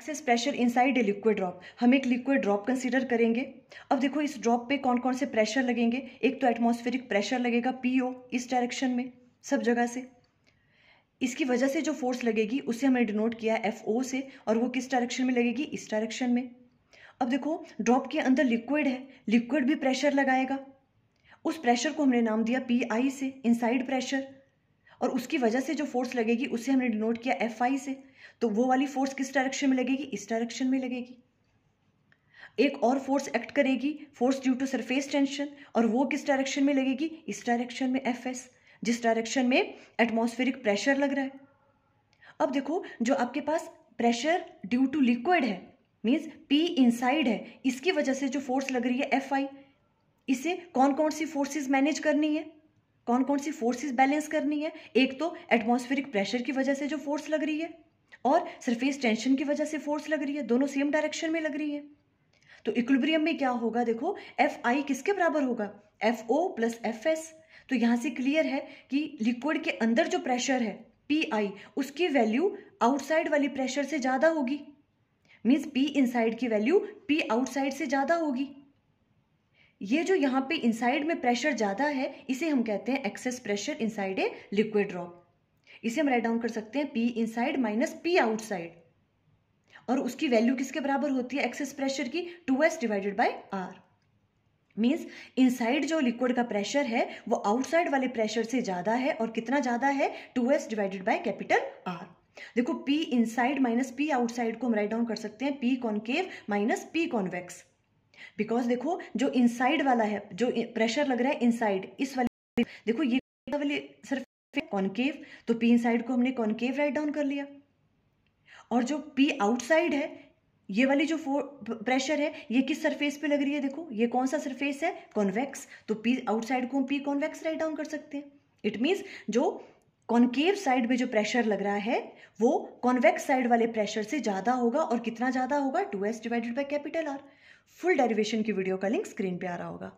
Excess pressure inside a liquid drop. हम एक liquid drop consider करेंगे। अब देखो इस ड्रॉप पे कौन कौन से प्रेशर लगेंगे। एक तो एटमॉस्फेरिक प्रेशर लगेगा PO इस डायरेक्शन में सब जगह से। इसकी वजह से जो फोर्स लगेगी उसे हमने डिनोट किया FO से, और वो किस डायरेक्शन में लगेगी, इस डायरेक्शन में। अब देखो ड्रॉप के अंदर लिक्विड है, लिक्विड भी प्रेशर लगाएगा। उस प्रेशर को हमने नाम दिया PI से, इनसाइड प्रेशर, और उसकी वजह से जो फोर्स लगेगी उसे हमने डिनोट किया FI से। तो वो वाली फोर्स किस डायरेक्शन में लगेगी, इस डायरेक्शन में लगेगी। एक और फोर्स एक्ट करेगी, force due to surface tension, और वो किस डायरेक्शन में लगेगी, इस डायरेक्शन में FS, जिस डायरेक्शन में एटमॉस्फेरिक प्रेशर लग रहा है। अब देखो जो आपके पास प्रेशर ड्यू टू लिक्विड है मीन्स P इनसाइड है, इसकी वजह से जो फोर्स लग रही है FI, इसे कौन कौन सी फोर्सेस मैनेज करनी है, कौन कौन सी फोर्सेस बैलेंस करनी है। एक तो एटमॉस्फेरिक प्रेशर की वजह से जो फोर्स लग रही है और सरफेस टेंशन की वजह से फोर्स लग रही है, दोनों सेम डायरेक्शन में लग रही है। तो इक्विलिब्रियम में क्या होगा, देखो FI किसके बराबर होगा, FO प्लस FS। तो यहां से क्लियर है कि लिक्विड के अंदर जो प्रेशर है PI, उसकी वैल्यू आउटसाइड वाली प्रेशर से ज्यादा होगी। मीन्स P इनसाइड की वैल्यू P आउटसाइड से ज्यादा होगी। ये जो यहाँ पे इनसाइड में प्रेशर ज्यादा है इसे हम कहते हैं excess pressure inside a liquid drop. इसे हम राइट डाउन कर सकते हैं P inside minus P outside, और उसकी वैल्यू किसके बराबर होती है एक्सेस प्रेशर की, 2S divided by R। Means inside जो लिक्विड का प्रेशर है वो आउटसाइड वाले प्रेशर से ज्यादा है, और कितना ज्यादा है, 2S divided by capital R। देखो P inside minus P outside को हम राइट डाउन कर सकते हैं P concave minus P convex. Because देखो जो इनसाइड वाला है, जो प्रेशर लग रहा है इनसाइड, इस वाली देखो ये वाली सरफेस कॉनकेव, तो P इनसाइड को हमने कॉनकेव राइट डाउन कर लिया, और जो P आउटसाइड है ये वाली जो प्रेशर है ये किस सरफेस पे लग रही है, देखो ये कौन सा सरफेस है, कॉन्वेक्स। तो P आउटसाइड को हम P कॉन्वेक्स राइट डाउन कर सकते हैं। इट मीन्स जो कॉनकेव साइड में जो प्रेशर लग रहा है वो कॉन्वेक्स साइड वाले प्रेशर से ज्यादा होगा, और कितना ज्यादा होगा, 2S divided by capital R। Full derivation की वीडियो का लिंक स्क्रीन पे आ रहा होगा।